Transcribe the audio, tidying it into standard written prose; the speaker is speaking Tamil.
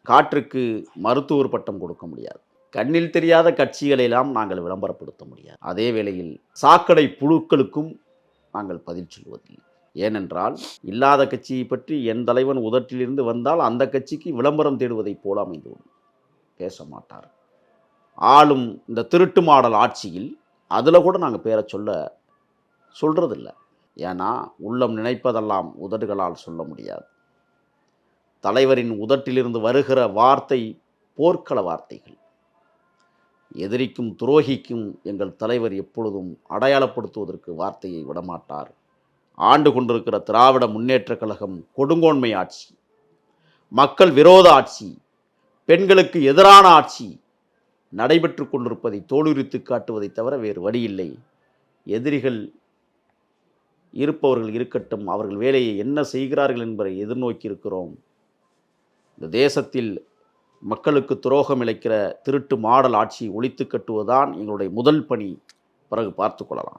காற்றுக்கு மருத்துவர் பட்டம் கொடுக்க முடியாது. கண்ணில் தெரியாத கட்சிகளெல்லாம் நாங்கள் விளம்பரப்படுத்த முடியாது. அதே வேளையில் சாக்கடை புழுக்களுக்கும் நாங்கள் பதில் சொல்வதில்லை. ஏனென்றால் இல்லாத கட்சியை பற்றி என் தலைவன் உதட்டிலிருந்து வந்தால் அந்த கட்சிக்கு விளம்பரம் தேடுவதைப் போல அமைந்துவிடும். பேச மாட்டார். ஆளும் இந்த திருட்டு மாடல் ஆட்சியில் அதில் கூட நாங்கள் பேரை சொல்கிறதில்ல. ஏன்னா உள்ளம் நினைப்பதெல்லாம் உதடுகளால் சொல்ல முடியாது. தலைவரின் உதட்டிலிருந்து வருகிற வார்த்தை போர்க்கள வார்த்தைகள். எதிரிக்கும் துரோகிக்கும் எங்கள் தலைவர் எப்பொழுதும் அடையாளப்படுத்துவதற்கு வார்த்தையை விடமாட்டார். ஆண்டு கொண்டிருக்கிற திராவிட முன்னேற்றக் கழகம் கொடுங்கோன்மை ஆட்சி, மக்கள் விரோத ஆட்சி, பெண்களுக்கு எதிரான ஆட்சி நடைபெற்று கொண்டிருப்பதை தோலுரித்து காட்டுவதை தவிர வேறு வழியில்லை. எதிரிகள் இருப்பவர்கள் இருக்கட்டும், அவர்கள் வேலையை என்ன செய்கிறார்கள் என்பதை எதிர்நோக்கி இருக்கிறோம். இந்த தேசத்தில் மக்களுக்கு துரோகம் இழைக்கிற திருட்டு மாடல் ஆட்சியை ஒழித்து கட்டுவதுதான் எங்களுடைய முதல் பணி. பிறகு பார்த்து கொள்ளலாம்.